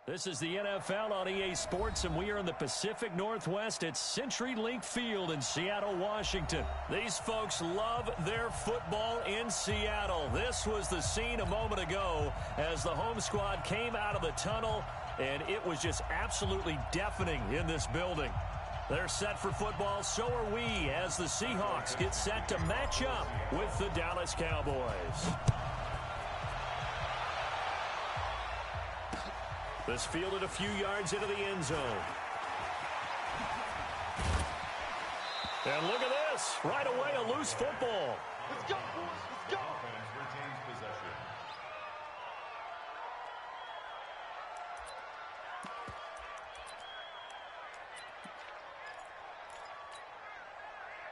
This is the NFL on EA Sports, and we are in the Pacific Northwest at CenturyLink Field in Seattle, Washington. These folks love their football in Seattle. This was the scene a moment ago as the home squad came out of the tunnel, and it was just absolutely deafening in this building. They're set for football, so are we, as the Seahawks get set to match up with the Dallas Cowboys. This fielded a few yards into the end zone. And look at this. Right away, a loose football. Let's go, boys. Let's go. Offense retains possession.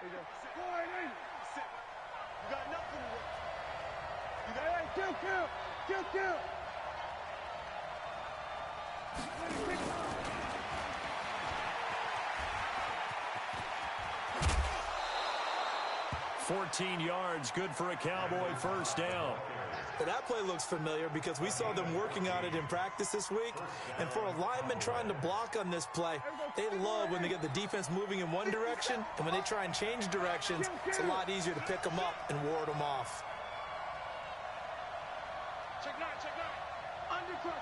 There you go. Sit. Go ahead, sit. You got nothing to work. You got kill. 14 yards, good for a Cowboy first down. That play looks familiar because we saw them working on it in practice this week. And for a lineman trying to block on this play, they love when they get the defense moving in one direction. And when they try and change directions, it's a lot easier to pick them up and ward them off. Check nine. Undercross.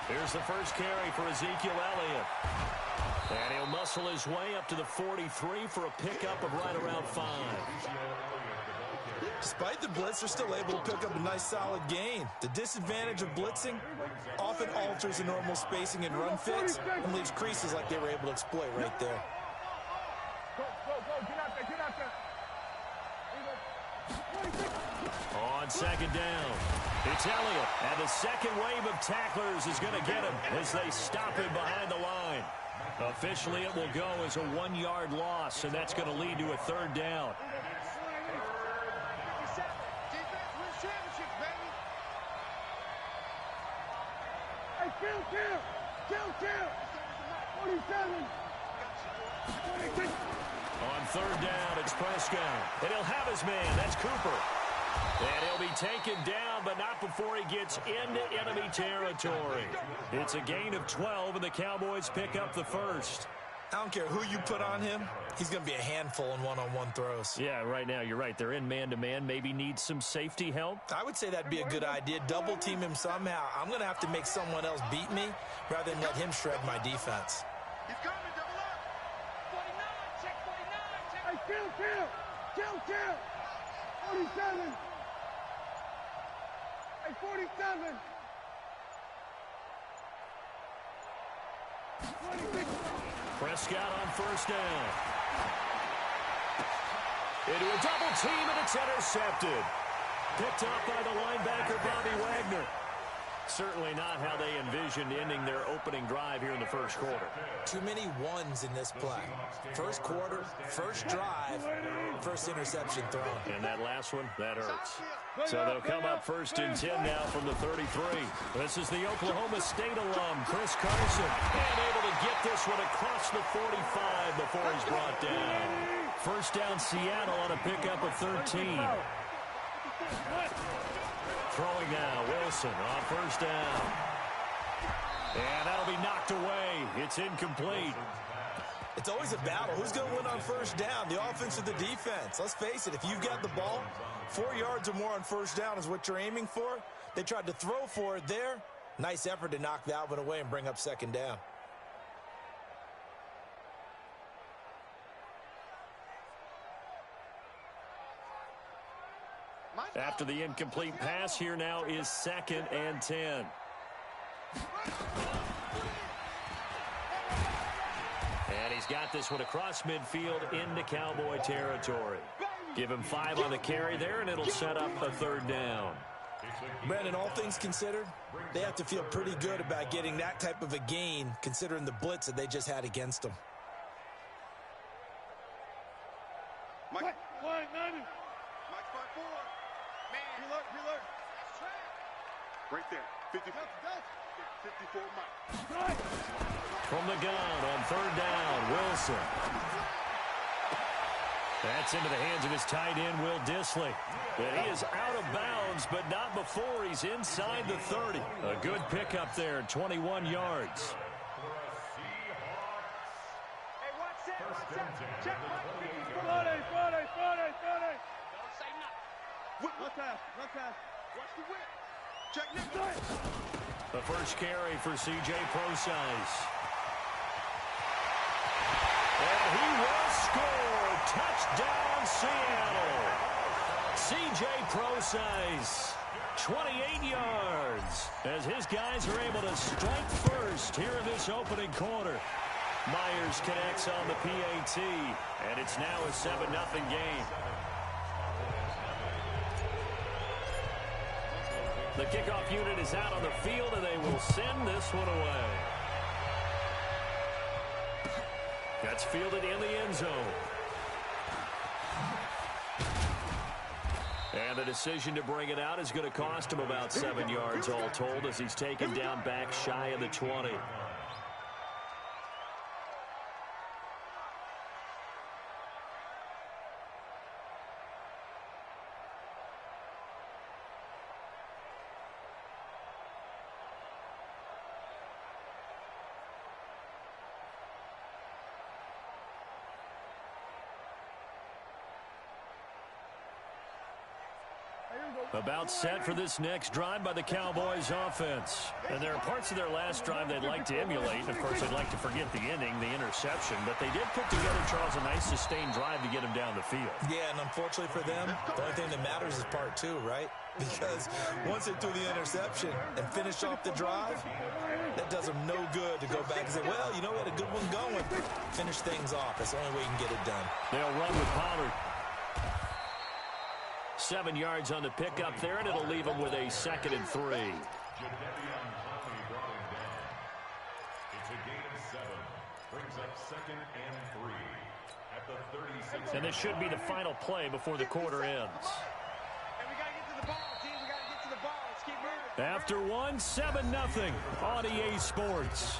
Here's the first carry for Ezekiel Elliott. And he'll muscle his way up to the 43 for a pickup of right around 5. Despite the blitz, they're still able to pick up a nice solid gain. The disadvantage of blitzing often alters the normal spacing and run fits and leaves creases like they were able to exploit right there. Go. Get out there. On second down, it's Elliott. And the second wave of tacklers is going to get him as they stop him behind the line. Officially, it will go as a 1-yard loss, and that's going to lead to a third down. Kill. 47. On third down, it's Prescott. And he'll have his man. That's Cooper. And he'll be taken down, but not before he gets into enemy territory. It's a gain of 12, and the Cowboys pick up the first. I don't care who you put on him. He's going to be a handful in one-on-one throws. Yeah, right now, you're right. They're in man-to-man. Maybe need some safety help. I would say that'd be a good idea. Double team him somehow. I'm going to have to make someone else beat me rather than let him shred my defense. He's coming, double up. 49, check 49. Hey, kill. 47. Hey, 47. 26. Prescott on first down. Into a double team, and it's intercepted. Picked up by the linebacker, Bobby Wagner. Certainly not how they envisioned ending their opening drive here in the first quarter. Too many ones in this play. First quarter, first drive, first interception thrown. And that last one, that hurts. So they'll come up first and 10 now from the 33. This is the Oklahoma State alum, Chris Carson. And able to get this one across the 45 before he's brought down. First down Seattle on a pickup of 13. Throwing now, Wilson on first down. And that'll be knocked away. It's incomplete. It's always a battle. Who's going to win on first down, the offense or the defense? Let's face it, if you've got the ball, 4 yards or more on first down is what you're aiming for. They tried to throw for it there. Nice effort to knock that one away and bring up second down. After the incomplete pass, here now is 2nd and 10. And he's got this one across midfield into Cowboy territory. Give him 5 on the carry there, and it'll set up a third down. Brandon, all things considered, they have to feel pretty good about getting that type of a gain, considering the blitz that they just had against them. Mike, 90. Mike, 5-4. Reload. Right there. 54 Mike. From the gun on third down, Wilson. That's into the hands of his tight end, Will Dissly. And he is out of bounds, but not before he's inside the 30. A good pickup there, 21 yards. Hey, watch that, watch that. Check, Friday. Don't say nothing. Whip, one time. Watch the whip. Check, Nick. The first carry for C.J. Prosize. And he will score. Touchdown, Seattle. C.J. Prosize, 28 yards, as his guys are able to strike first here in this opening quarter. Myers connects on the PAT, and it's now a 7-0 game. The kickoff unit is out on the field, and they will send this one away. That's fielded in the end zone. And the decision to bring it out is going to cost him about 7 yards all told, as he's taken down back shy of the 20. About set for this next drive by the Cowboys offense. And there are parts of their last drive they'd like to emulate. And of course, they'd like to forget the inning, the interception. But they did put together, Charles, a nice sustained drive to get him down the field. Yeah, and unfortunately for them, the only thing that matters is part two, right? Because once they threw the interception and finished off the drive, that does them no good to go back and say, well, you know, we had a good one going. Finish things off. That's the only way you can get it done. They'll run with Pollard. 7 yards on the pickup there, and it'll leave him with a 2nd and 3. And this should be the final play before the quarter ends. After one, 7-0 on EA Sports.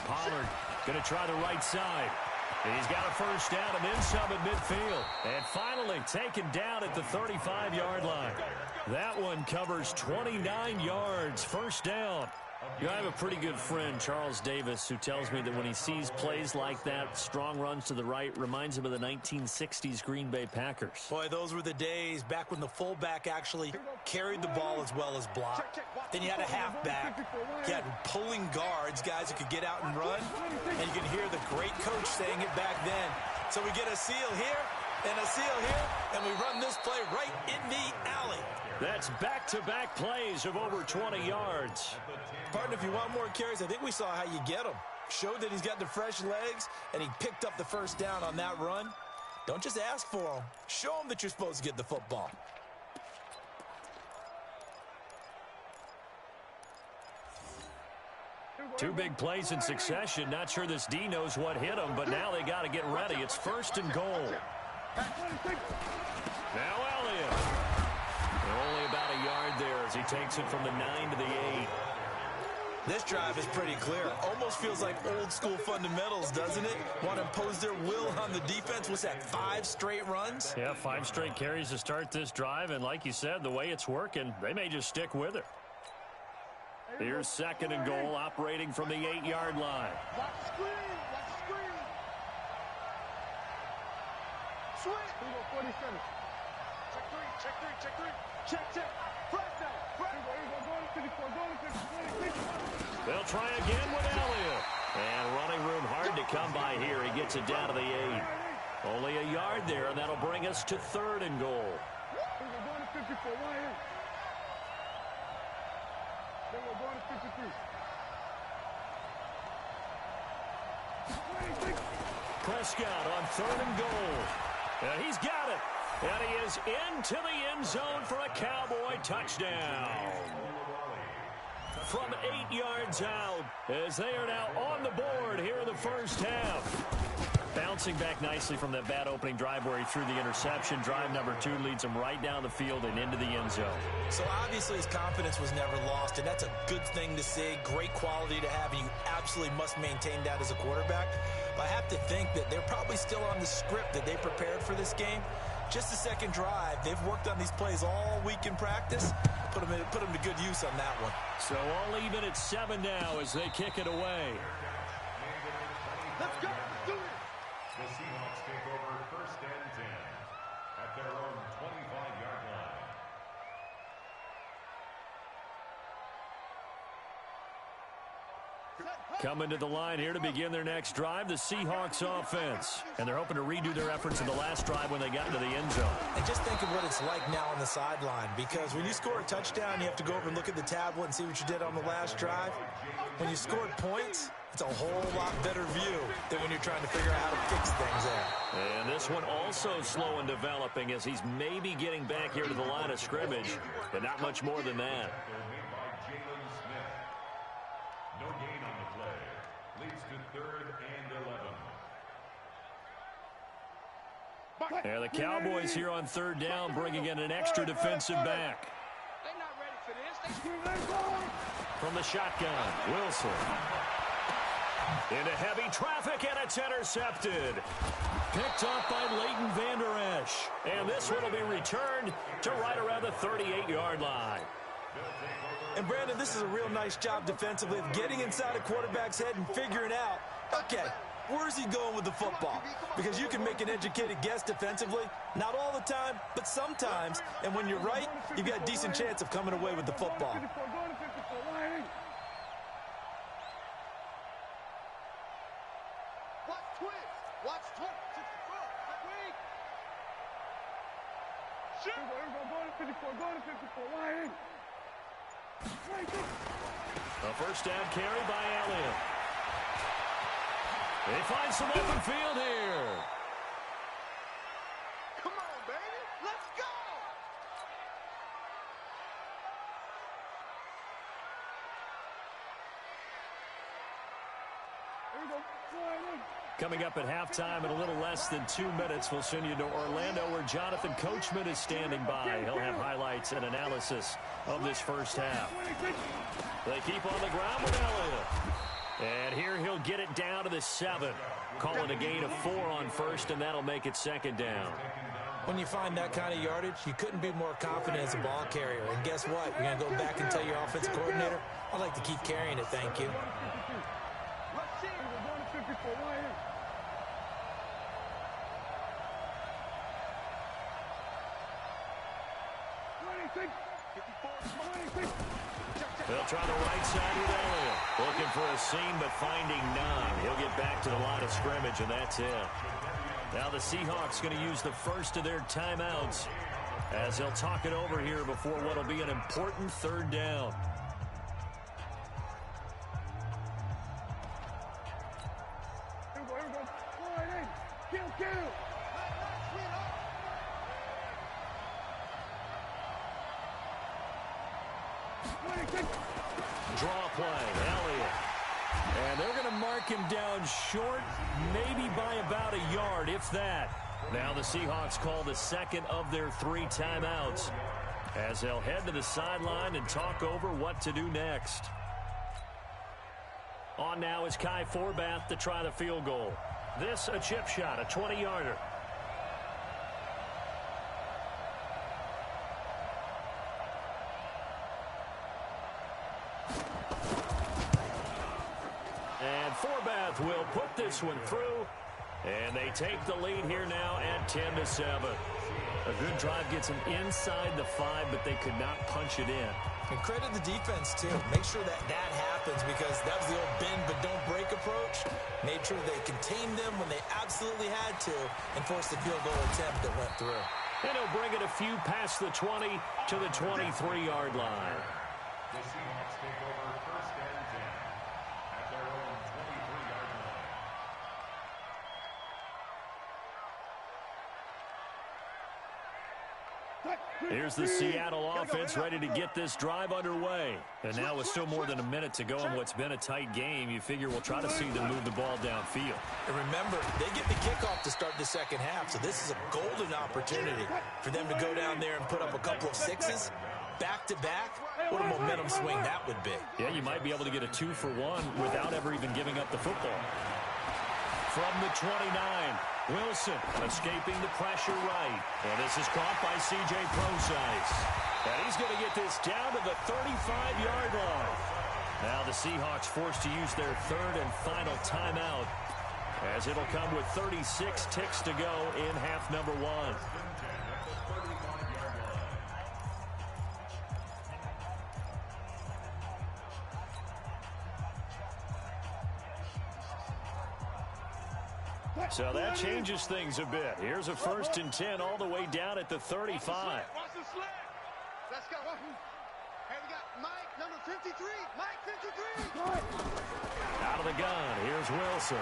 Pollard going to try the right side. And he's got a first down and then some at midfield. And finally taken down at the 35-yard line. That one covers 29 yards. First down. You know, I have a pretty good friend, Charles Davis, who tells me that when he sees plays like that, strong runs to the right, reminds him of the 1960s Green Bay Packers. Boy, those were the days back when the fullback actually carried the ball as well as blocked. Then you had a halfback. You had pulling guards, guys who could get out and run. And you can hear the great coach saying it back then. So we get a seal here and a seal here, and we run this play right in the alley. That's back-to-back plays of over 20 yards. Partner, if you want more carries, I think we saw how you get them. Showed that he's got the fresh legs, and he picked up the first down on that run. Don't just ask for them. Show them that you're supposed to get the football. Two big plays in succession. Not sure this D knows what hit him, but now they got to get ready. It's 1st and goal. Now Elliott. Only about a yard there as he takes it from the 9 to the 8. This drive is pretty clear. Almost feels like old school fundamentals, doesn't it? Want to impose their will on the defense. What's that, 5 straight runs? Yeah, 5 straight carries to start this drive. And like you said, the way it's working, they may just stick with it. Here's 2nd and goal, operating from the 8-yard line. Watch the screen. Watch the screen. Swing. 47. Check 3. Check 3. Check 3. Check, check. Press down. They'll try again with Elliott. And running room hard to come by here. He gets it down to the 8. Only a yard there, and that'll bring us to 3rd and goal. Prescott on 3rd and goal. And he's got it. And he is into the end zone for a Cowboy touchdown. from 8 yards out as they are now on the board here in the first half. Bouncing back nicely from that bad opening drive where he threw the interception. Drive number 2 leads him right down the field and into the end zone. So obviously his confidence was never lost, and that's a good thing to see. Great quality to have, and you absolutely must maintain that as a quarterback. But I have to think that they're probably still on the script that they prepared for this game. Just the second drive, they've worked on these plays all week in practice. Put them to good use on that one. So all even at 7 now as they kick it away. Let's go. Let's do it. The Seahawks take over 1st and 10 at their own 25-yard line. Coming to the line here to begin their next drive, the Seahawks offense. And they're hoping to redo their efforts in the last drive when they got into the end zone. And just think of what it's like now on the sideline, because when you score a touchdown, you have to go over and look at the tablet and see what you did on the last drive. When you scored points, it's a whole lot better view than when you're trying to figure out how to fix things there. And this one also slow in developing as he's maybe getting back here to the line of scrimmage, but not much more than that. No gain on the play. Leads to 3rd and 11. And the Cowboys here on 3rd down, bringing in an extra defensive back. They're not ready for this. From the shotgun, Wilson. Into heavy traffic, and it's intercepted. Picked up by Leighton Vander Esch. And this one will be returned to right around the 38-yard line. And, Brandon, this is a real nice job defensively of getting inside a quarterback's head and figuring out, okay, where's he going with the football? Because you can make an educated guess defensively, not all the time, but sometimes. And when you're right, you've got a decent chance of coming away with the football. Watch twist. Watch twist. Shoot. Go to 54. Line. A first down carry by Elliott. They find some open field here. Come on, baby. Let's go. Here we go. Coming up at halftime in a little less than 2 minutes, we'll send you to Orlando where Jonathan Coachman is standing by. He'll have highlights and analysis of this first half. They keep on the ground with Elliott. And here he'll get it down to the 7. Calling a gain of 4 on first, and that'll make it 2nd down. When you find that kind of yardage, you couldn't be more confident as a ball carrier. And guess what? You're going to go back and tell your offensive coordinator, I'd like to keep carrying it, thank you. Let's see. We're going to 54. Line. They'll try the right side with Elliott. Looking for a seam, but finding none. He'll get back to the line of scrimmage, and that's it. Now the Seahawks going to use the first of their timeouts as they'll talk it over here before what will be an important 3rd down. Here we go. Line in. Kill. Draw play, Elliott. And they're going to mark him down short, maybe by about a yard, if that. Now the Seahawks call the 2nd of their 3 timeouts as they'll head to the sideline and talk over what to do next. On now is Kai Forbath to try the field goal. This a chip shot, a 20-yarder. And Forbath will put this one through, and they take the lead here now at 10-7. A good drive gets them inside the 5, but they could not punch it in. And credit the defense, too. Make sure that happens, because that was the old bend but don't break approach. Made sure they contained them when they absolutely had to and forced the field goal attempt that went through. And he'll bring it a few past the 20 to the 23-yard line. The Seahawks take over 1st and 10 at their own 23-yard line. Here's the Seattle offense ready to get this drive underway. And now with still more than a minute to go in what's been a tight game, you figure we'll try to see them move the ball downfield. And remember, they get the kickoff to start the second half, so this is a golden opportunity for them to go down there and put up a couple of sixes back-to-back. What a momentum swing that would be. Yeah, you might be able to get a 2-for-1 without ever even giving up the football. From the 29, Wilson escaping the pressure right. And this is caught by C.J. Prosise. And he's going to get this down to the 35-yard line. Now the Seahawks forced to use their third and final timeout, as it'll come with 36 ticks to go in half number one. So that changes things a bit. Here's a 1st and 10 all the way down at the 35. Watch the sled. Let's go. Hey, we got Mike, number 53. Mike, 53. Out of the gun, here's Wilson.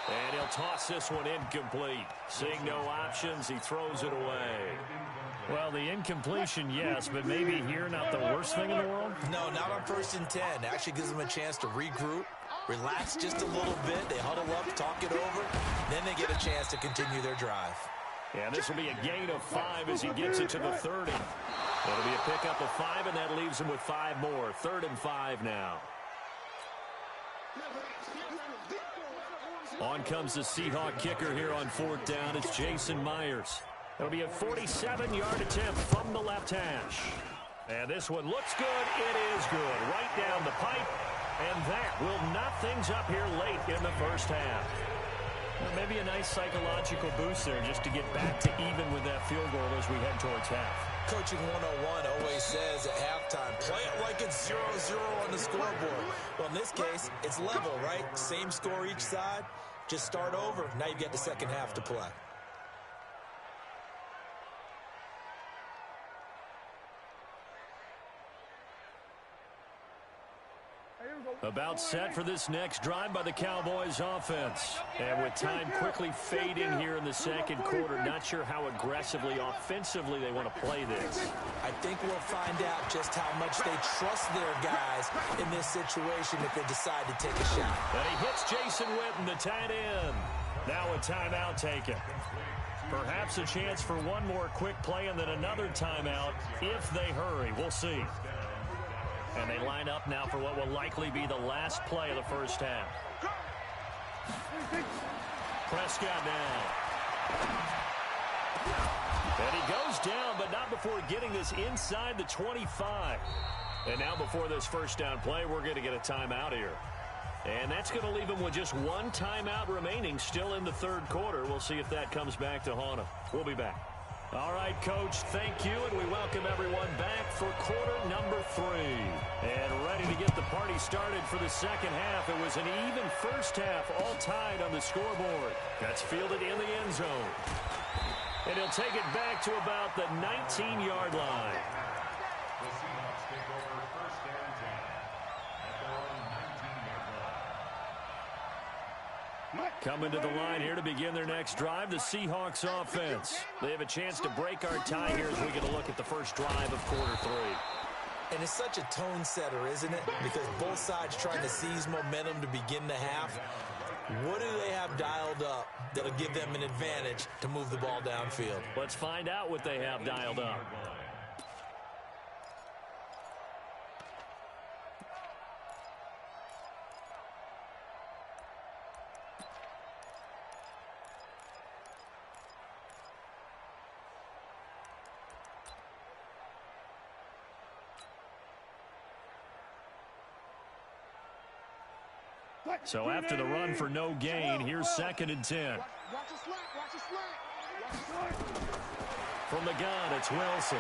And he'll toss this one incomplete. Seeing no options, he throws it away. Well, the incompletion, yes, but maybe here not the worst thing in the world? No, not on 1st and 10. Actually gives them a chance to regroup, relax just a little bit. They huddle up, talk it over. Then they get a chance to continue their drive. Yeah, this will be a gain of 5 as he gets it to the 30. It'll be a pickup of 5, and that leaves him with 5 more. 3rd and 5 now. On comes the Seahawk kicker here on 4th down. It's Jason Myers. It'll be a 47-yard attempt from the left hash. And this one looks good. It is good. Right down the pipe. And that will knot things up here late in the first half. Well, maybe a nice psychological boost there just to get back to even with that field goal as we head towards half. Coaching 101 always says at halftime, play it like it's 0-0 on the scoreboard. Well, in this case, it's level, right? Same score each side. Just start over. Now you've got the second half to play. About set for this next drive by the Cowboys offense. And with time quickly fading here in the second quarter, not sure how aggressively, offensively they want to play this. I think we'll find out just how much they trust their guys in this situation if they decide to take a shot. And he hits Jason Witten, the tight end. Now a timeout taken. Perhaps a chance for one more quick play and then another timeout if they hurry. We'll see. And they line up now for what will likely be the last play of the first half. Prescott now. And he goes down, but not before getting this inside the 25. And now before this first down play, we're going to get a timeout here. And that's going to leave him with just one timeout remaining still in the third quarter. We'll see if that comes back to haunt him. We'll be back. All right, Coach, thank you, and we welcome everyone back for quarter number 3. And ready to get the party started for the second half. It was an even first half, all tied on the scoreboard. That's fielded in the end zone. And he'll take it back to about the 19-yard line. The Seahawks take over 1st and 10 at their own 19-yard line. Coming to the line here to begin their next drive, the Seahawks offense. They have a chance to break our tie here as we get a look at the first drive of quarter 3. And it's such a tone setter, isn't it? Because both sides trying to seize momentum to begin the half. What do they have dialed up that'll give them an advantage to move the ball downfield? Let's find out what they have dialed up. So after the run for no gain, here's 2nd and 10. From the gun, it's Wilson.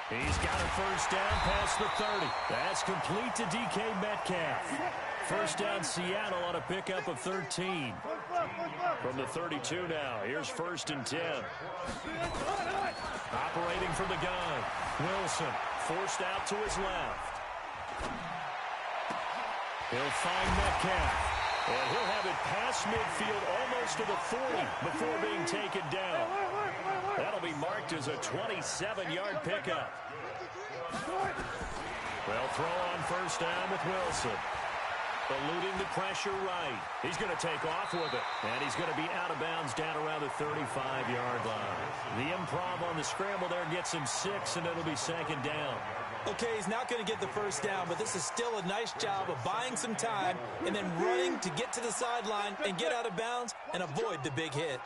He's got a first down past the 30. That's complete to DK Metcalf. First down Seattle on a pickup of 13. From the 32 now, here's 1st and 10. Operating from the gun, Wilson forced out to his left. He'll find Metcalf. And he'll have it past midfield almost to the 40 before being taken down. That'll be marked as a 27-yard pickup. They'll throw on first down with Wilson. Eluding the pressure right. He's going to take off with it. And he's going to be out of bounds down around the 35-yard line. The improv on the scramble there gets him 6, and it'll be second down. Okay, he's not going to get the first down, but this is still a nice job of buying some time and then running to get to the sideline and get out of bounds and avoid the big hit.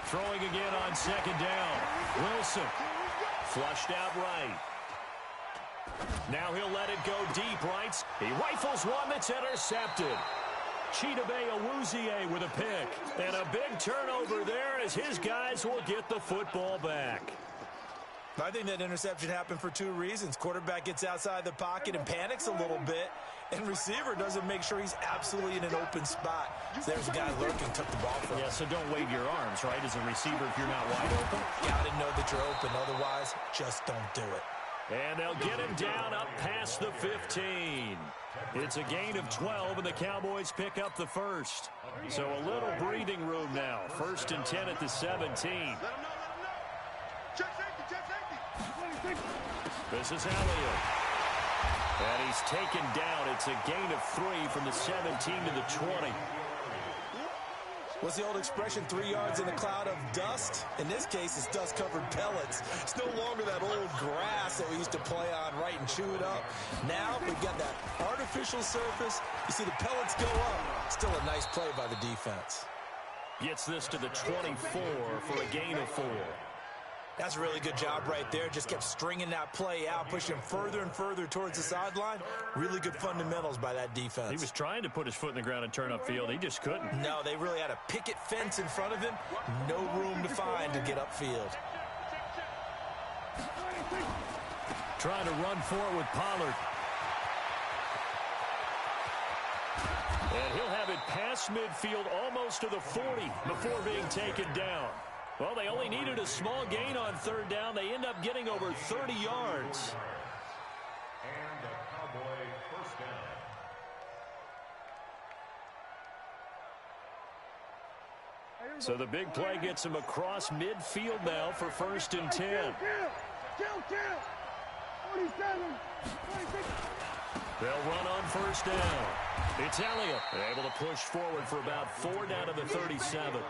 Throwing again on second down. Wilson flushed out right. Now he'll let it go deep right. He rifles one that's intercepted. Chidobe Awuzie with a pick. And a big turnover there as his guys will get the football back. I think that interception happened for 2 reasons. Quarterback gets outside the pocket and panics a little bit, and receiver doesn't make sure he's absolutely in an open spot. So there's a guy lurking, took the ball from him. Yeah, so don't wave your arms, right, as a receiver if you're not wide open. Got to know that you're open. Otherwise, just don't do it. And they'll get him down up past the 15. It's a gain of 12, and the Cowboys pick up the first. So a little breathing room now. 1st and 10 at the 17. This is Elliott. And he's taken down. It's a gain of 3 from the 17 to the 20. What's the old expression, 3 yards in a cloud of dust? In this case, it's dust-covered pellets. It's no longer that old grass that we used to play on, right, and chew it up. Now we've got that artificial surface. You see the pellets go up. Still a nice play by the defense. Gets this to the 24 for a gain of 4. That's a really good job right there. Just kept stringing that play out, pushing him further and further towards the sideline. Really good fundamentals by that defense. He was trying to put his foot in the ground and turn upfield. He just couldn't. No, they really had a picket fence in front of him. No room to find to get upfield. Trying to run for it with Pollard. And he'll have it past midfield almost to the 40 before being taken down. Well, they only needed a small gain on 3rd down. They end up getting over 30 yards. And a Cowboy first down. So the big play gets him across midfield now for 1st and 10. They'll run on 1st down. It's Elliott. Able to push forward for about 4 down to the 37.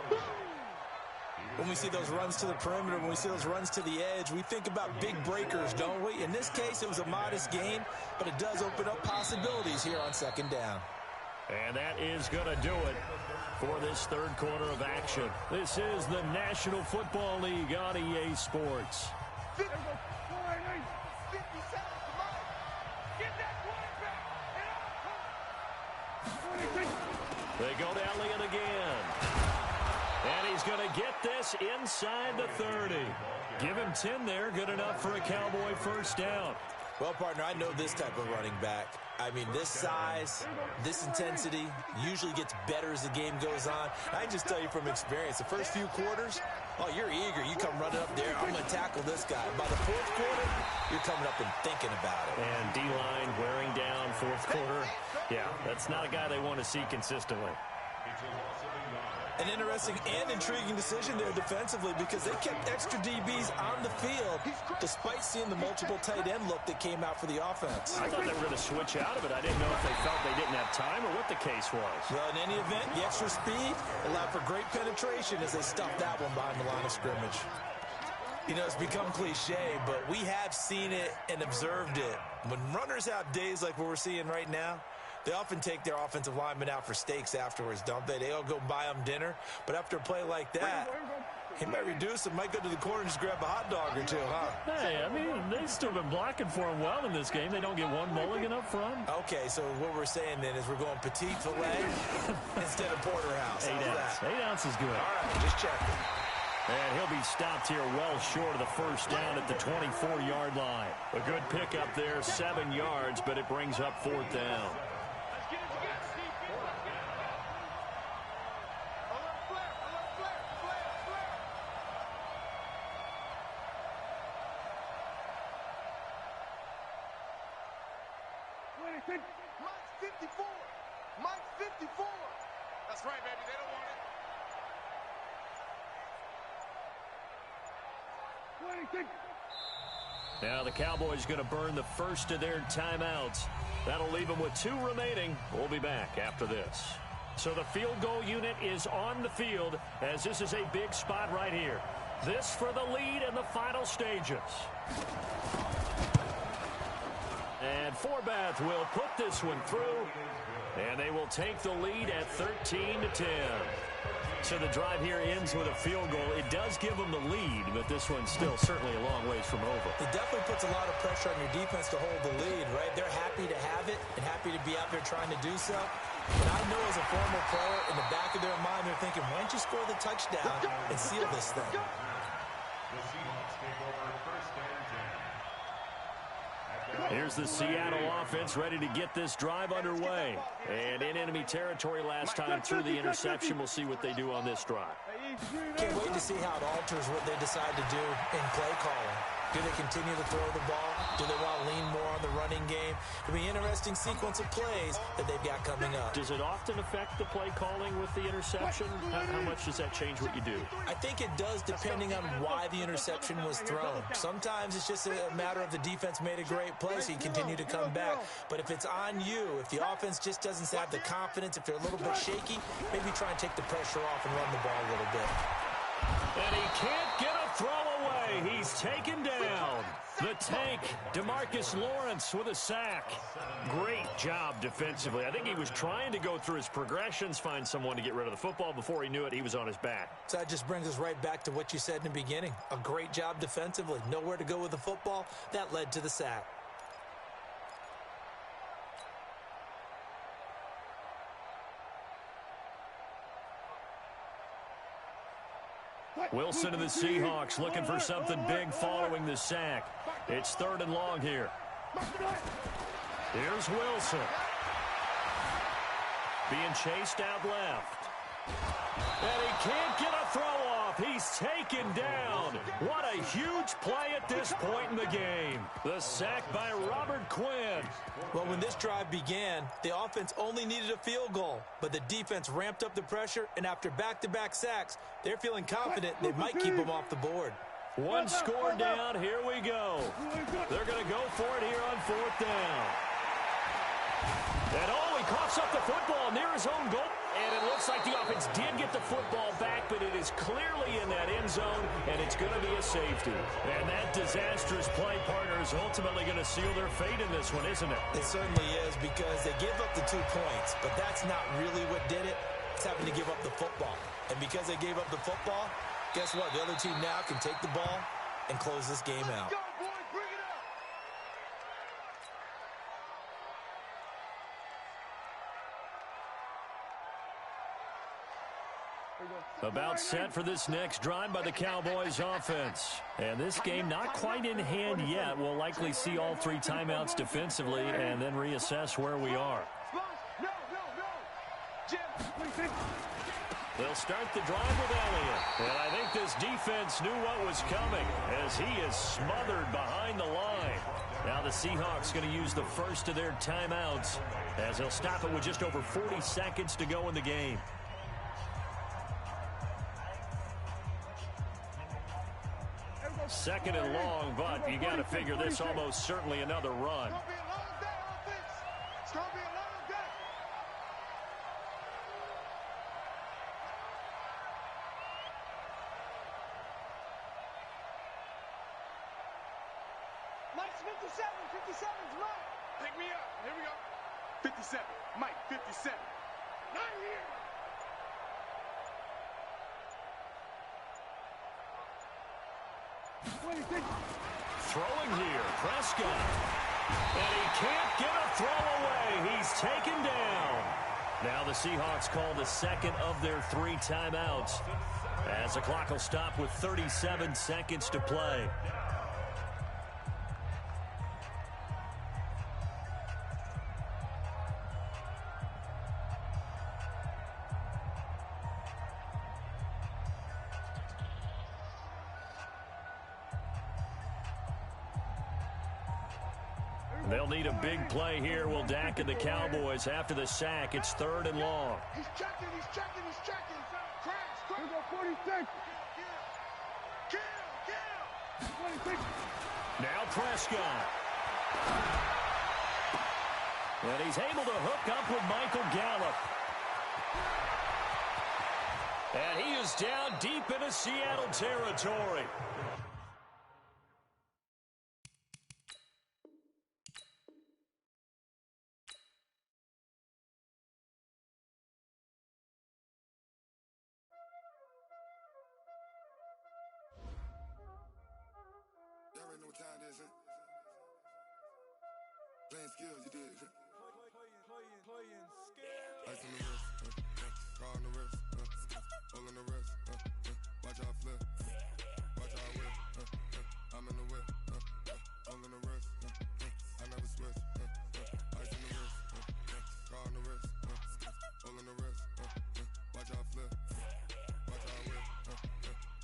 When we see those runs to the perimeter, when we see those runs to the edge, we think about big breakers, don't we? In this case, it was a modest gain, but it does open up possibilities here on 2nd down. And that is going to do it for this 3rd quarter of action. This is the National Football League on EA Sports. They go to Elliott again. And he's going to get this inside the 30. Give him 10 there. Good enough for a Cowboy first down. Well, partner, I know this type of running back. I mean, this size, this intensity usually gets better as the game goes on. I can just tell you from experience, the first few quarters, oh, you're eager. You come running up there. I'm going to tackle this guy. By the 4th quarter, you're coming up and thinking about it. And D-line wearing down 4th quarter. Yeah, that's not a guy they want to see consistently. An interesting and intriguing decision there defensively because they kept extra DBs on the field despite seeing the multiple tight end look that came out for the offense. I thought they were going to switch out of it. I didn't know if they felt they didn't have time or what the case was. Well, in any event, the extra speed allowed for great penetration as they stuffed that one behind the line of scrimmage. You know, it's become cliche, but we have seen it and observed it. When runners have days like what we're seeing right now, they often take their offensive linemen out for steaks afterwards, don't they? They all go buy them dinner. But after a play like that, he might reduce and might go to the corner and just grab a hot dog or two, huh? Hey, I mean, they've still been blocking for him well in this game. They don't get one mulligan up front. Okay, so what we're saying then is we're going petite filet instead of porterhouse. 8 ounces. 8 ounces good. All right, just checking. And he'll be stopped here well short of the first down at the 24-yard line. A good pickup there, 7 yards, but it brings up 4th down. Mike's 54. Mike's 54. That's right, baby. They don't want it. Now the Cowboys going to burn the first of their timeouts. That'll leave them with 2 remaining. We'll be back after this. So the field goal unit is on the field as this is a big spot right here. This for the lead in the final stages. And Forbath will put this one through, and they will take the lead at 13-10. So the drive here ends with a field goal. It does give them the lead, but this one's still certainly a long ways from over. It definitely puts a lot of pressure on your defense to hold the lead, right? They're happy to have it and happy to be out there trying to do so. But I know as a former player, in the back of their mind, they're thinking, why don't you score the touchdown and seal this thing? The Seahawks take over first and 10. Here's the Seattle offense ready to get this drive underway. And in enemy territory last time through the interception. We'll see what they do on this drive. Can't wait to see how it alters what they decide to do in play calling. Do they continue to throw the ball? Do they want to lean more on the running game? It'll be an interesting sequence of plays that they've got coming up. Does it often affect the play calling with the interception? How much does that change what you do? I think it does depending on why the interception was thrown. Sometimes it's just a matter of the defense made a great play, so you continue to come back. But if it's on you, if the offense just doesn't have the confidence, if they're a little bit shaky, maybe try and take the pressure off and run the ball a little bit. And he can't get a throw away. He's taken down. The tank, DeMarcus Lawrence with a sack. Great job defensively. I think he was trying to go through his progressions, find someone to get rid of the football. Before he knew it, he was on his back. So that just brings us right back to what you said in the beginning. A great job defensively. Nowhere to go with the football. That led to the sack. Wilson and the Seahawks looking for something big following the sack. It's 3rd and long here. Here's Wilson. Being chased out left. And he can't get a throw off. He's taken down. What a huge play at this point in the game. The sack by Robert Quinn. Well, when this drive began, the offense only needed a field goal, but the defense ramped up the pressure, and after back-to-back sacks, they're feeling confident they might keep them off the board. One score down. Here we go. They're going to go for it here on 4th down. And he coughs up the football near his own goal. And it looks like the offense did get the football back, but it is clearly in that end zone, and it's going to be a safety. And that disastrous play partner is ultimately going to seal their fate in this one, isn't it? It certainly is, because they give up the 2 points, but that's not really what did it. It's having to give up the football. And because they gave up the football, guess what? The other team now can take the ball and close this game out. About set for this next drive by the Cowboys offense. And this game not quite in hand yet. We'll likely see all 3 timeouts defensively and then reassess where we are. They'll start the drive with Elliott. And I think this defense knew what was coming as he is smothered behind the line. Now the Seahawks going to use the first of their timeouts as they'll stop it with just over 40 seconds to go in the game. Second and long, but you got to figure this almost certainly another run. It's going to be a long day. Mike's 57. 57's Mike. Pick me up. Here we go. 57. Mike, 57. Not here. Throwing here, Prescott. And he can't get a throw away. He's taken down. Now the Seahawks call the second of their 3 timeouts as the clock will stop with 37 seconds to play. They'll need a big play here. Will Dak and the Cowboys after the sack. It's 3rd and long. He's checking. Crash. Here we go, 46. Kill. 26. Now Prescott. And he's able to hook up with Michael Gallup. And he is down deep into Seattle territory. Y'all already know what time it is, huh? Playing skills, you did. Playing skills. Ice on the wrist, car on the wrist, hole on the wrist, watch out flip, watch out whip, I'm in the whip, hole in the wrist, I never switch, ice on the wrist, car on the wrist, hole in the wrist, watch out flip, watch out whip,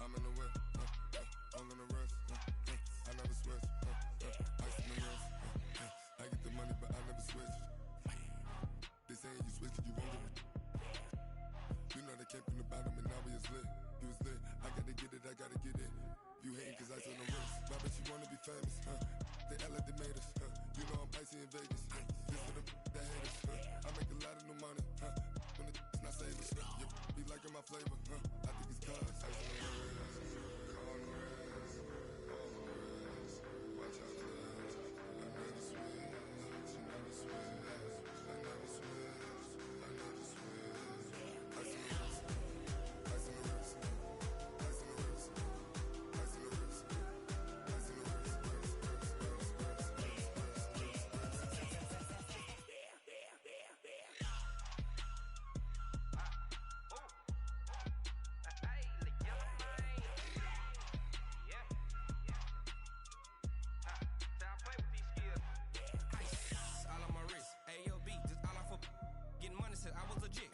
I'm in the whip, hole in the wrist, I never switch, ice on the wrist, I get the money but I never switch. They saying you switch it, you won't get it. You know they came from the bottom and now we is lit. You was lit, I gotta get it, I gotta get it. You hating cause ice on the wrist. Why bet you wanna be famous, huh? They act like they made us, huh? You know I'm icy in Vegas, This for them that hate us, I make a lot of new money, When it's not savers, you be liking my flavor, I think it's cause ice on the wrist, car on the wrist, all on the wrist. Watch out, cuz I never switch, you never switch.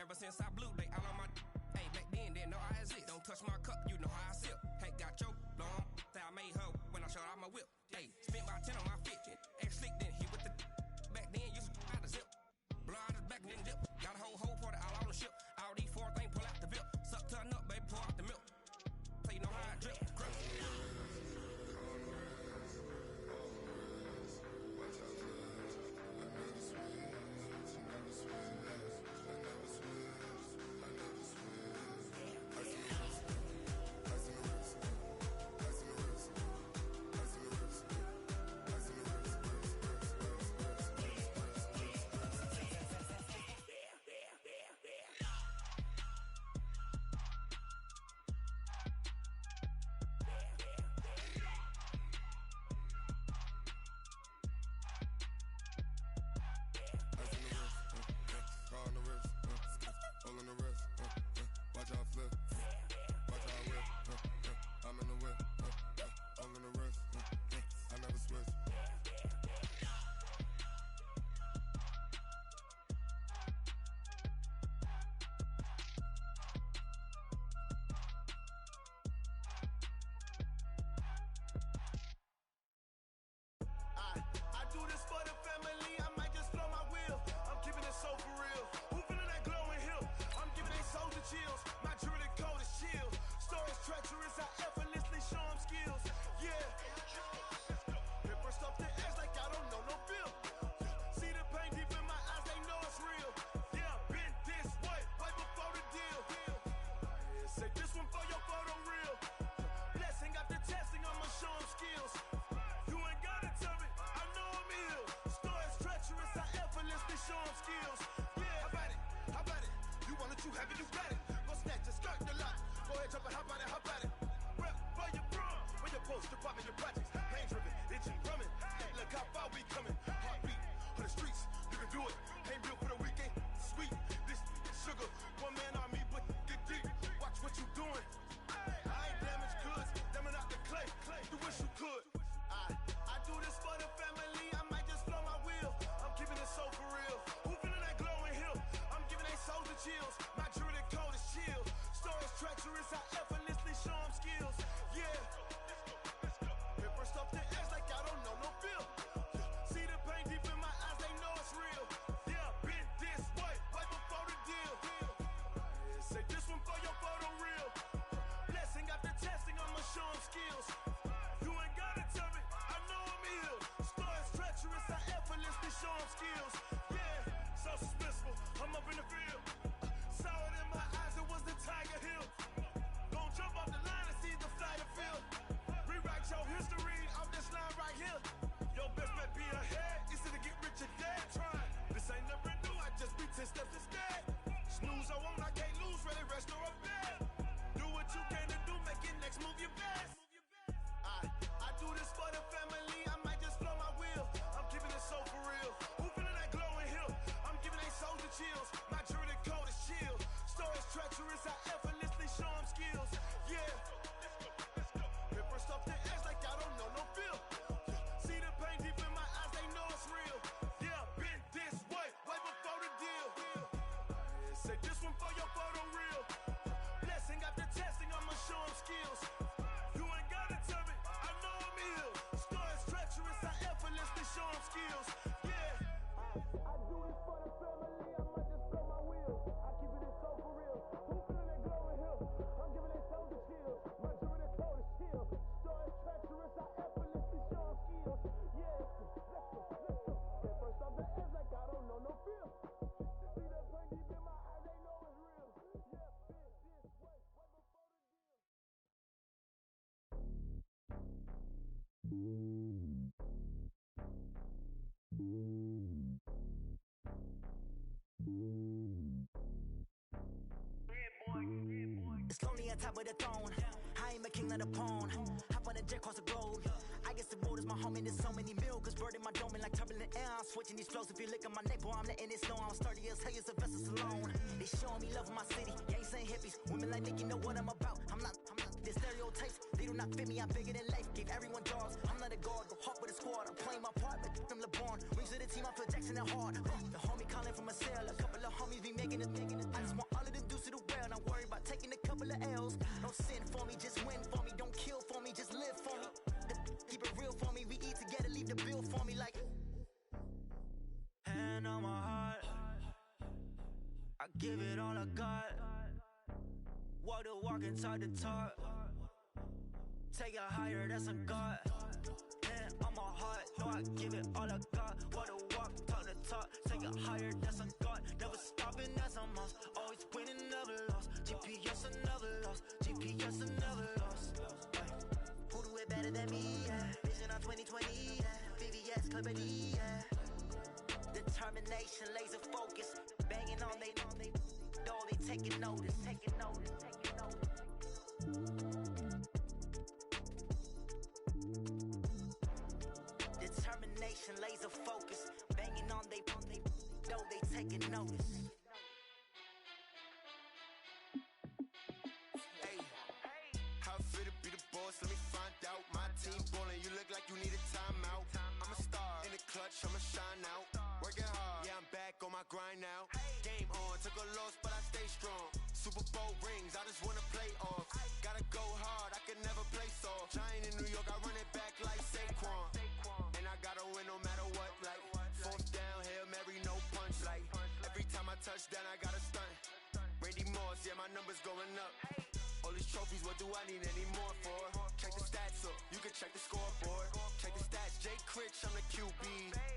Ever since I blew, they all on my hey, back then, didn't know I exist. Don't touch my cup, you know how I sip. Hey, got your long, say I made her when I showed out my whip. Hey, spent my 10 on my fit, ex-slick, then he with the back then, used to out the zip. Blow out his back, then dip. Got a whole party all on the ship. All these 4 things, pull out the VIP. Suck, turn up, baby, pour out the milk. So you know how I drip. Crush. Paper stuff the edge like I don't know no feel. See the pain deep on skills. Yeah. I do it for the family, I might just blow my wheels. I keep it so for real. Who feeling it glowing hill? I'm giving it soldier chill. My jewelry the cold is chill. Story treacherous, I effortlessly show skills. Yeah, let's go. At first off the edge like I don't know no feel. See that pain deep in my eyes, they know it's real. Yeah, been this way, right before the deal. It's lonely on top of the throne. I am a king of the pawn. Hop on a jet across the globe. I guess the road is my home and there's so many milkers burning my dome and like turbulent air. I'm switching these flows. If you look at my neck, boy, I'm letting it snow. I'm sturdy as hell, Sylvester Stallone. They showing me love in my city. Yeah, ain't saying hippies. Women like Nick, you know what I'm about. I'm not. The stereotypes, they do not fit me. I'm bigger than life. Gave everyone dogs. I'm not a guard. Go hard with a squad. I'm playing my part like from LeBron. Rings to the team. I feel Jackson and hard. The homie calling from a cell. A couple of homies be making it. I just want all of them dudes to the well. Not worry about taking a couple of L's. Don't sin for me, just win for me. Don't kill for me, just live for me. Keep it real for me. We eat together, leave the bill for me like. Hand on my heart, I give it all I got. Walk the walk and talk the talk. Take it higher, that's a God. Hand on my heart, no, I give it all I got. Walk the walk, talk the talk. Take it higher, that's a God. Never stopping, that's a must. Always winning, never lost. GPS, I never lost. GPS, I never lost. Who do it better than me? Yeah. Vision on 2020, yeah. VVS, Clippity, yeah. Determination, laser focus. Banging on they door, they taking notice. Taking notice, taking notice. Determination, laser focus. Banging on they door, they taking notice. Hey, how fit to be the boss? Let me find out. My team ballin', you look like you need a timeout. I'm a star in the clutch, I'ma shine out. Working hard, yeah, I'm back on my grind now. Game on, took a loss, but I stay strong. Super Bowl rings, I just wanna play off. Gotta go hard, I can never play soft. Giant in New York, I run it back like Saquon. And I gotta win no matter what, like fourth down, Hail Mary, no punch. Like every time I touch down, I gotta stunt. Randy Moss, yeah, my numbers going up. All these trophies, what do I need any more for? Check the stats up, you can check the scoreboard. Check the stats, Jay Critch, I'm the QB.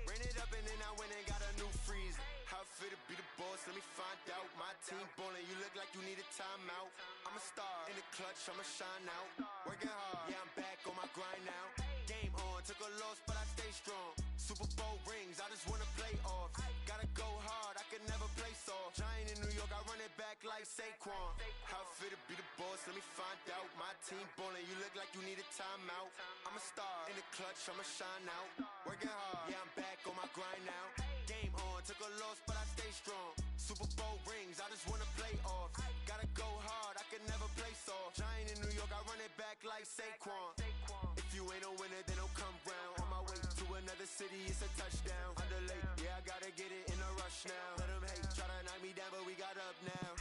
Ran it up and then I went and got a new freeze. How fit to be the boss, let me find out. My team ballin', you look like you need a timeout. I'm a star in the clutch, I'ma shine out. Working hard, yeah, I'm back on my grind now. Game on, took a loss, but I stay strong. Super Bowl rings, I just wanna play off. Gotta go hard, I can never play soft. Giant in New York, I run it back like Saquon. How fit to be the boss, let me find out. My team ballin', you look like you need a timeout. I'm a star in the clutch, I'ma shine out. Working hard, yeah, I'm back on my grind now. Game on, took a loss, but I stay strong. Super Bowl rings, I just wanna play off. Gotta go hard, I can never play soft. Giant in New York, I run it back like Saquon. If you ain't a winner, then don't come round. On my way to another city, it's a touchdown. Underlay, yeah, I gotta get it in a rush now. Let them hate, try to knock me down, but we got up now.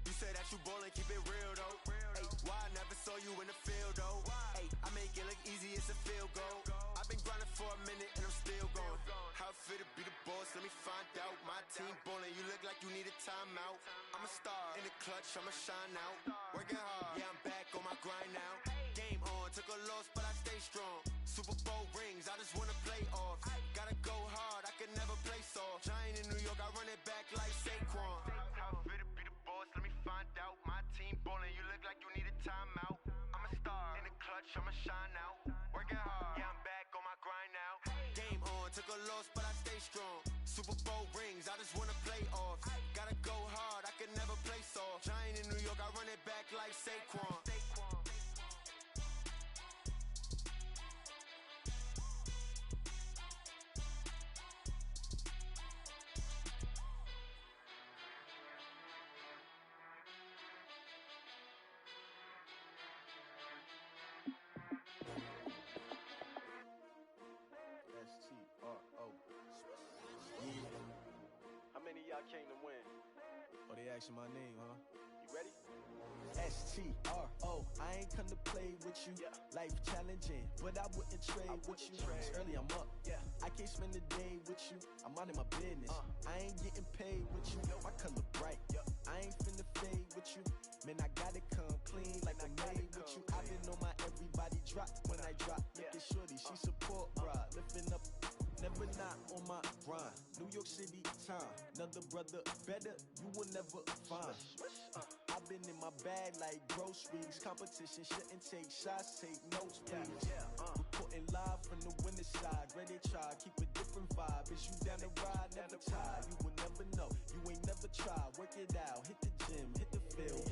You say that you ballin', keep it real though. Hey, why I never saw you in the field though? Hey, I make it look easy, it's a field goal. I've been grinding for a minute and I'm still going. How fit to be the boss, let me find out. My team ballin', you look like you need a timeout. I'm a star in the clutch, I'ma shine out. Working hard, yeah, I'm back on my grind now. Game on, took a loss, but I stay strong. Super Bowl rings, I just wanna play off. Gotta go hard, I can never play soft. Giant in New York, I run it back like Saquon. How fit to be the boss, let me find out. My team ballin', you look like you need a timeout. I'm a star in the clutch, I'ma shine out. Working hard, yeah, I'm back on my grind now. Game on, took a loss, but I stay strong. Super Bowl rings, I just wanna play off. Gotta go hard, I can never play soft. Giant in New York, I run it back like Saquon. S-T-R-O. How many of y'all came to win? Oh, they asking my name, huh? You ready? S-T-R-O. I ain't come to play with you. Life challenging, but I wouldn't trade with you. It's early, I'm up. I can't spend the day with you. I'm out of my business. I ain't getting paid with you. My color bright. I ain't finna fade with you. Man, I gotta come clean like I made with you. I been on my everybody drop when I drop. Look at shorty, she support ride. Lifting up, never not on my grind. New York City time, another brother better, you will never find. I've been in my bag like groceries. Competition shouldn't take shots, take notes, please. Reporting live from the winner side. Ready to try, keep a different vibe. Is you down the ride, never tired. You will never know, you ain't never tried. Work it out, hit the gym, hit the field.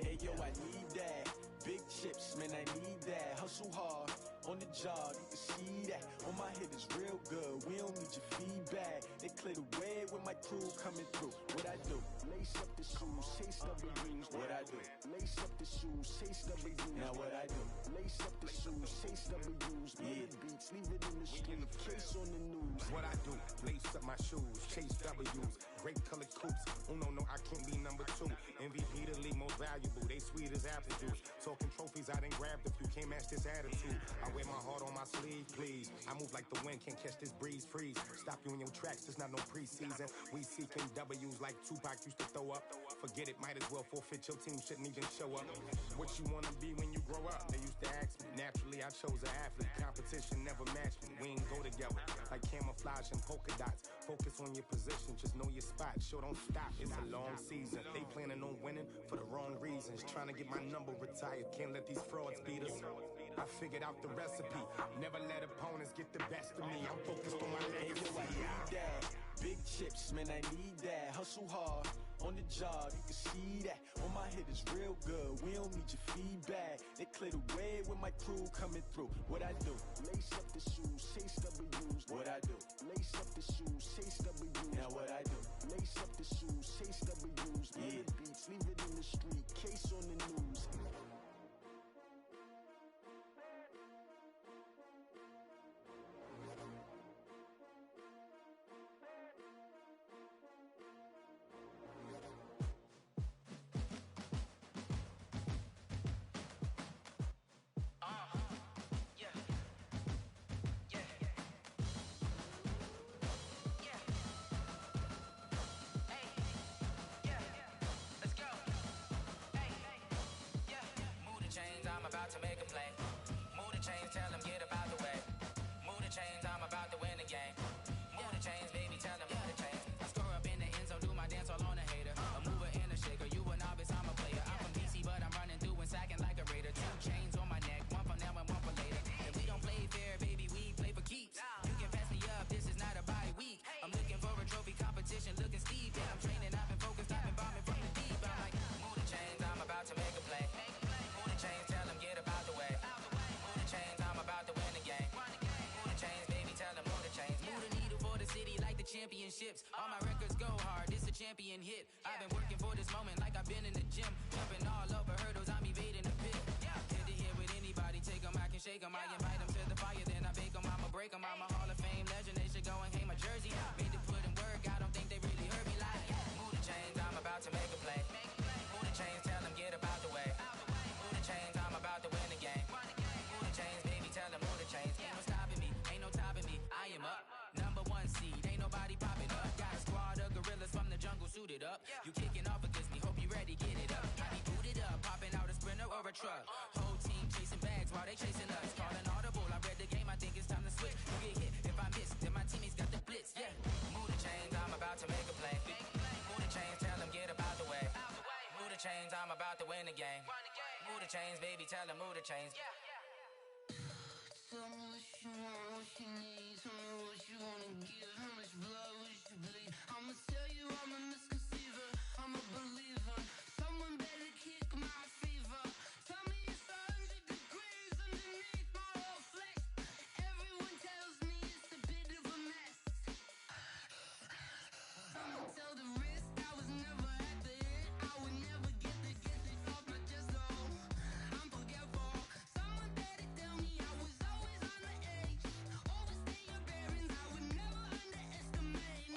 Hey yo, I need that. Big chips, man, I need that. Hustle hard, on the job, you can see that. On my head is real good, we don't need your feedback. They clear the way with my crew coming through. What I do? Lace up the shoes, chase W's. What I do? Lace up the shoes, chase W's. Now what I do? Lace up the shoes, chase W's. Murder beats, leave it in the street, case on the news. What I do? Lace up my shoes, chase W's. Great colored coops. Oh no, I can't be number 2. MVP the league most valuable. They sweet as apple juice. Talking trophies, I done grabbed a few. Can't match this attitude. I wear my heart on my sleeve, please. I move like the wind, can't catch this breeze, freeze. Stop you in your tracks, there's not no preseason. We seeking W's like Tupac used to throw up. Forget it, might as well forfeit. Your team shouldn't even show up. What you wanna be when you grow up? They used to ask me. Naturally, I chose an athlete. Competition never matched me. We ain't go together like camouflage and polka dots. Focus on your position, just know your spot. Sure, don't stop. It's a long season. They planning on winning for the wrong reasons. Trying to get my number retired. Can't let these frauds beat us. I figured out the recipe. Never let opponents get the best of me. I'm focused on my legacy. I need that. Big chips, man, I need that. Hustle hard, on the job, you can see that. On my head is real good, we don't need your feedback. They clear the way with my crew coming through. What I do? Lace up the shoes, chase W's. What I do? Lace up the shoes, chase W's. Now what I do? Lace up the shoes, chase W's. Murder beats, leave it in the street, case on the news. To make a play. Move the chains, tell them get up out the way. Move the chains, I'm about to win the game. Move the chains, baby, tell them move the chains. I score up in the end zone, do my dance all on a hater. A mover and a shaker, you a novice, I'm a player. I'm from DC, but I'm running through and sacking like a raider. 2 chains on my neck, one for now and one for later. And we don't play fair, baby, we play for keeps. You can pass me up, this is not a bye week. I'm looking for a trophy competition, looking steep. And I'm training, I've been focused, I've been bombing from the deep. I'm like, move the chains, I'm about to make a play. Move the chains, tell them get up out the way. Move the chains, I'm about to win the game. Move the chains, baby, tell them move the chains. Move the needle for the city like the championships. All my records go hard, this a champion hit. I've been working for this moment like I've been in the gym. Jumping all over hurdles, I'm evading the pit. Head to head with anybody, take them, I can shake them. I invite them to the fire, then I bake them, I'ma break them. I'm a Hall of Fame legend, they should go and hang my jersey. Made to put in work, I don't think they really heard me like. Move the chains, I'm about to make a play. Move the chains, tell them get up out the way. Move the chains, I'm about to win the game. Move the chains, baby, tell them move the chains. Ain't no stopping me, ain't no topping me. I am up, number 1 seed, ain't nobody popping up. Got a squad of gorillas from the jungle suited up. You kicking off against me, hope you ready, get it up. I be booted up, popping out a sprinter or a truck. Whole team chasing bags while they chasing us. Calling audible, I read the game, I think it's time to switch. You get hit, if I miss, then my teammates got the blitz, yeah. Move the chains, I'm about to make a play. Move the chains, tell them get up out the way. Move the chains, I'm about to win the game. Move the chains, baby, tell them move the chains. Tell me what you want, what you need. Tell me what you wanna give. How much blood would you bleed? I'ma tell you I'm a misconceiver. I'm a believer. Someone better kick my fever. Tell me it's 100 degrees underneath my whole flesh. Everyone tells me it's a bit of a mess. Someone tell the risk I was never at the end. I would never get the off my chest though. I'm forgetful. Someone better tell me I was always on the edge. Overstay your bearings, I would never underestimate.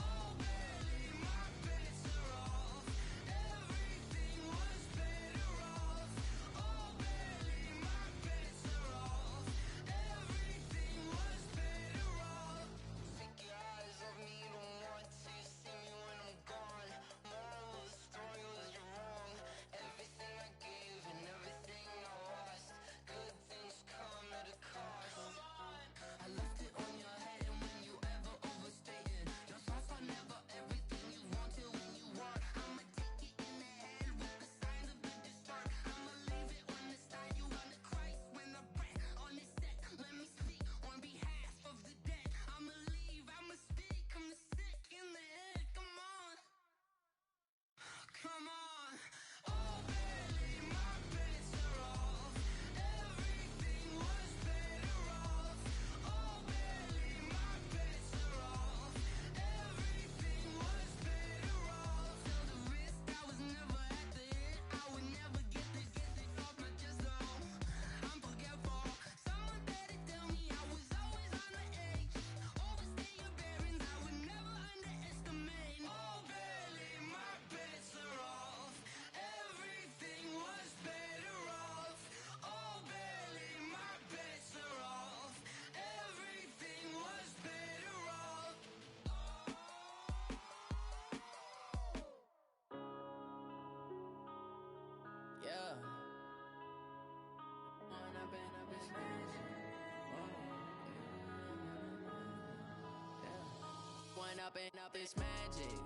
up this magic.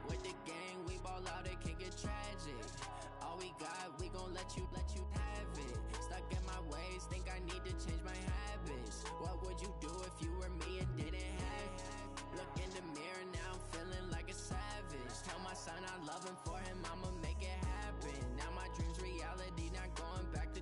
With the gang, we ball out, it can get tragic. All we got, we gon' let you have it. Stuck in my ways, think I need to change my habits. What would you do if you were me and didn't have it? Look in the mirror, now I'm feeling like a savage. Tell my son I love him, for him I'ma make it happen. Now my dream's reality, not going back to.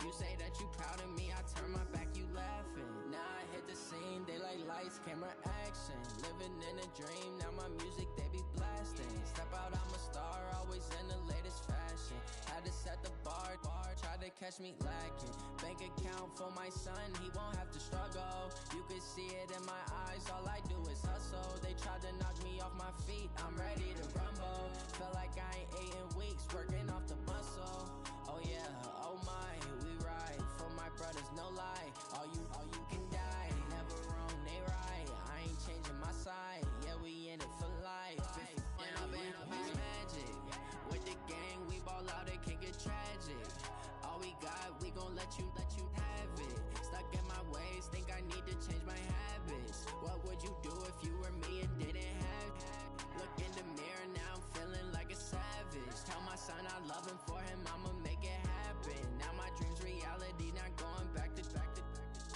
You say that you proud of me, I turn my back, you laughing. Now I hit the scene, they like lights, camera, action. Living in a dream, now my music they be blasting. Step out, I'm a star, always in the latest fashion. Had to set the bar, try to catch me lacking. Bank account for my son, he won't have to struggle. You can see it in my eyes, all I do is hustle. They tried to knock me off my feet, I'm ready to rumble. Felt like I ain't ate in weeks, working off the muscle. Oh yeah, oh my, we ride for my brothers, no lie. All you can die, never wrong, they right. I ain't changing my side, yeah, we in it for life. And I've been up this magic. With the gang, we ball out, it can get tragic. All we got, we gon' let you have it. Stuck in my ways, think I need to change my habits. What would you do if you were me and didn't have it? Look in the mirror, now I'm feeling like a savage. Tell my son I love him, for him I'ma make it happen. Now my dream's reality, not going back to.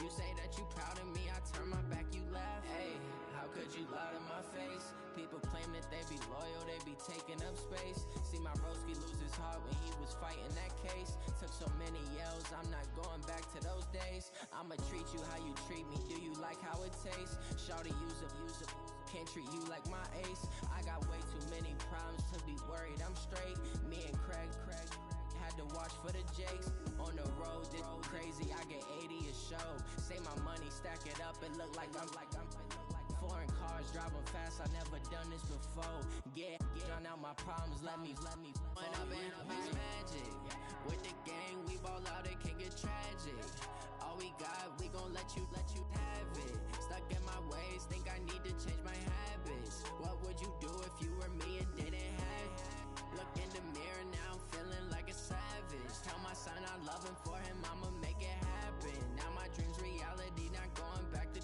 You say that you proud of me, I turn my back, you laugh. Hey, how could you lie to my face? People claim that they be loyal, they be taking up space. See my broski lose his heart when he was fighting that case. Took so many yells, I'm not going back to those days. I'ma treat you how you treat me, do you like how it tastes? Shawty, use up, can't treat you like my ace. I got way too many problems to be worried, I'm straight. Me and Craig had to watch for the Jakes. On the road, it's crazy, I get 80 a show. Say my money, stack it up, it look like I'm foreign cars, driving fast, I never done this before. Get drown out my problems, let me When I've been up this magic. With the gang, we ball out, it can get tragic. All we got, we gon' let you have it. Stuck in my ways, think I need to change my habits. What would you do if you were me and didn't have it? Look in the mirror, now I'm feeling like a savage. Tell my son I love him, for him I'ma make it happen. Now my dream's reality, not going back to.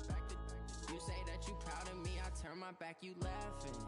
You say that you proud of me, I turn my back, you laughing.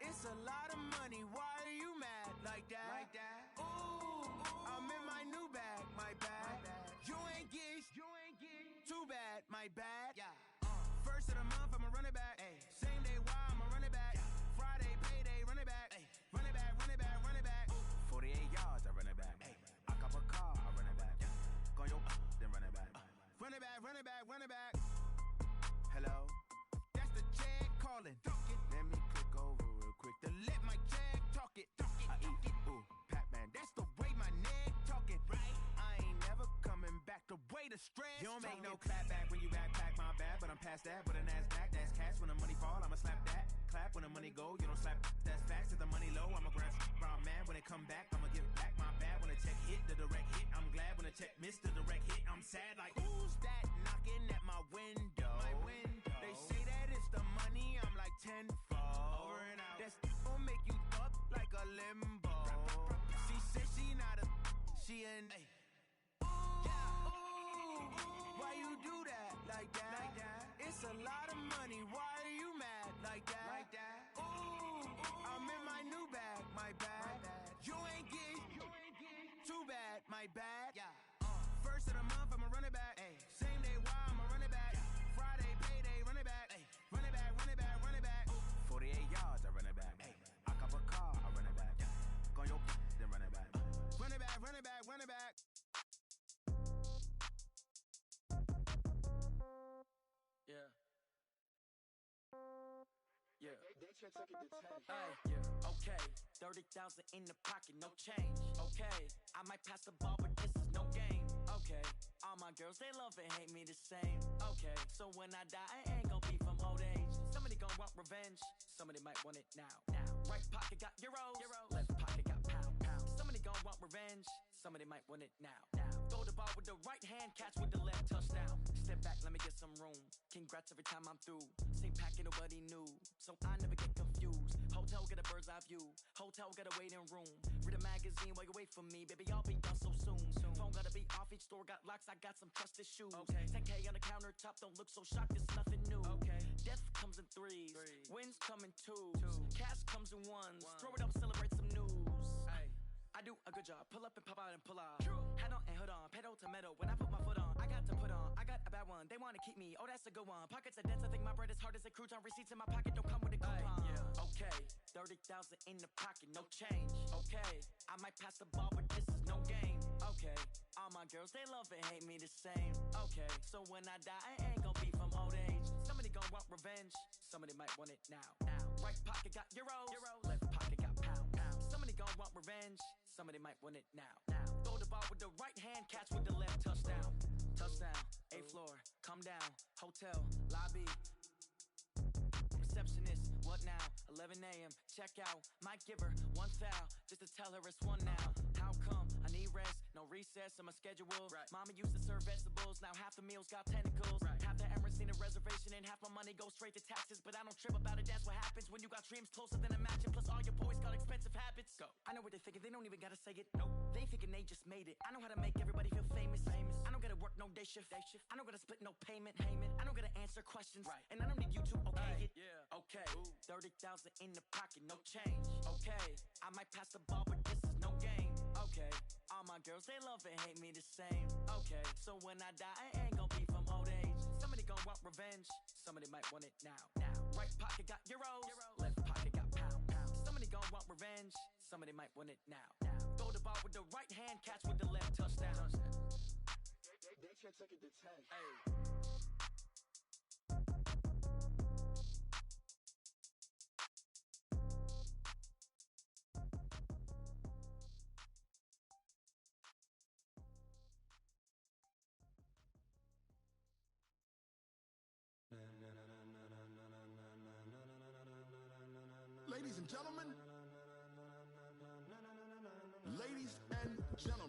It's a lot of money, why are you mad like that? Ooh, I'm in my new bag, my bad. You ain't get too bad, my bad. First of the month, I'ma run it back. Same day, why I'ma run it back. Friday, payday, run it back. Run it back, run it back, run it back. 48 yards, I run it back. I cop a car, I run it back. Go your then run it back. Run it back, run it back, run it back. Hello, that's the check calling. Let me click over real quick to let my check talk it. I eat it, ooh, Pac-Man, that's the way my neck talking. Right, I ain't never coming back the way the stress. You don't make no clap back when you backpack, my bad, but I'm past that. But a NASDAQ, that's cash. When the money fall, I'ma slap that. Clap when the money go, you don't slap. That's facts. If the money low, I'ma grab brown man. When it come back, I'ma give back my bad. When the check hit, the direct hit, I'm glad. When the check missed the direct hit, I'm sad. Like, who's that knocking at my window? They say that it's the money, I'm like tenfold. Over and out. That's gon' make you up like a limbo. She said she not a, she an. Why you do that like that? It's a lot of money, why are you mad like that? Ooh, I'm in my new bag, my bad. You ain't get too bad, my bad. First of the month, I'ma run it back. Same day, why I'ma run it back. Friday, payday, run it back. Run it back, run it back, run it back. 48 yards, I run it back. I cop a car, I run it back. Go your then run it back. Run it back, run it back, run it back. Yeah. Yeah. Okay. 30,000 in the pocket, no change. Okay. I might pass the ball, but this is no game. Okay. I'm All my girls, they love and hate me the same. Okay, so when I die, I ain't gon' be from old age. Somebody gon' want revenge, somebody might want it now. Right pocket got euros, left pocket got pound. Somebody gon' want revenge, somebody might want it now. Throw the ball with the right hand, catch with the left, touchdown. Step back, let me get some room. Congrats every time I'm through. Same packet, nobody knew, so I never get confused. Hotel get a bird's eye view, hotel get a waiting room. Read a magazine while you wait for me, baby, I'll be done so soon. Phone gotta be off, each store got locks, I got some trusted shoes. 10K on the countertop, don't look so shocked, it's nothing new. Death comes in threes, wins come in twos, cash comes in ones. Throw it up, celebrate some news. I do a good job, pull up and pop out and pull out. Hat on and hood on, pedal to metal. When I put my foot on, I got to put on. I got a bad one, they wanna keep me. Oh, that's a good one. Pockets are dense, I think my bread is hard as a crouton. Receipts in my pocket don't come with a coupon. Okay, 30,000 in the pocket, no change. Okay, I might pass the ball, but this is no game. Okay, all my girls, they love and hate me the same. Okay, so when I die, I ain't gon' be from old age. Somebody gon' want revenge, somebody might want it now. Right pocket got euros, left pocket got pound. Somebody gon' want revenge, somebody might want it now. Throw the ball with the right hand, catch with the left, touchdown. Touchdown, 8th floor, come down, hotel, lobby. Receptionist, what now? 11 a.m., check out. Might give her one foul, just to tell her it's one now. How come? I need rest, no recess in my schedule. Mama used to serve vegetables, now half the meals got tentacles. Half the Emirates need a reservation and half my money goes straight to taxes. But I don't trip about it, that's what happens when you got dreams closer than a mansion. Plus all your boys got expensive habits. Go. I know what they're thinking, they don't even gotta say it. Nope. They thinking they just made it. I know how to make everybody feel famous. I don't gotta work no day shift. I don't gotta split no payment. I don't gotta answer questions. And I don't need you to okay it. Okay, 30,000 in the pocket, no change. Okay, I might pass the ball, but this is no game. Okay, all my girls, they love and hate me the same. Okay, so when I die, I ain't gon' be from old age. Somebody gon' want revenge, somebody might want it now. Right pocket got euros, left pocket got pound. Somebody gon' want revenge, somebody might want it now. Throw the ball with the right hand, catch with the left, touchdown. They can't take it to 10. Ladies and gentlemen, ladies and gentlemen.